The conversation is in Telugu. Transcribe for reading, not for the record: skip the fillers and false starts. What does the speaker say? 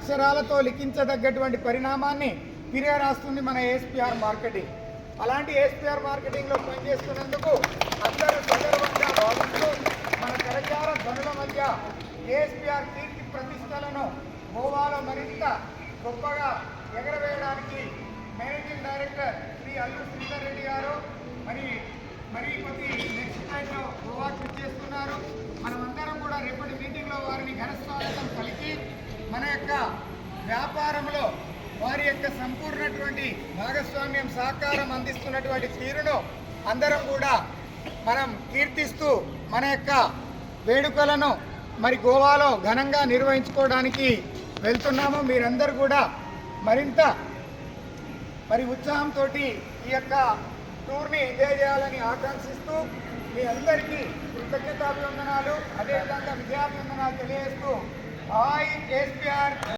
అక్షరాలతో లిఖించదగ్గటువంటి పరిణామాన్ని తిరగరాస్తుంది మన ఏఎస్పీఆర్ మార్కెటింగ్. అలాంటి ఏఎస్పీఆర్ మార్కెటింగ్లో పనిచేస్తున్నందుకు అందరూ సగర్వంగా భావిస్తూ మన కరచార ధనుల మధ్య ఏఎస్పీఆర్ కీర్తి ప్రతిష్టలను గోవాలో మరింత గొప్పగా ఎగరవేయడానికి మేనేజింగ్ డైరెక్టర్ శ్రీ అల్లు శ్రీధర్ రెడ్డి గారు మరి కొద్ది నెక్స్ట్ టైంలో గోవాకు చేస్తున్నారు. మనమందరం కూడా రేపటి మీటింగ్లో వారిని ఘనస్వాగతం పలికి మన యొక్క వ్యాపారంలో వారి యొక్క సంపూర్ణటువంటి భాగస్వామ్యం సహకారం అందిస్తున్నటువంటి తీరును అందరం కూడా మనం కీర్తిస్తూ మన యొక్క వేడుకలను మరి గోవాలో ఘనంగా నిర్వహించుకోవడానికి వెళ్తున్నాము. మీరందరూ కూడా మరింత ఉత్సాహంతో ఈ యొక్క టూర్ని ఎంజాయ్ చేయాలని ఆకాంక్షిస్తూ మీ అందరికీ కృతజ్ఞతాభివందనాలు, అదేవిధంగా విజయాభివందనాలు తెలియజేస్తూ ఏఎస్పీఆర్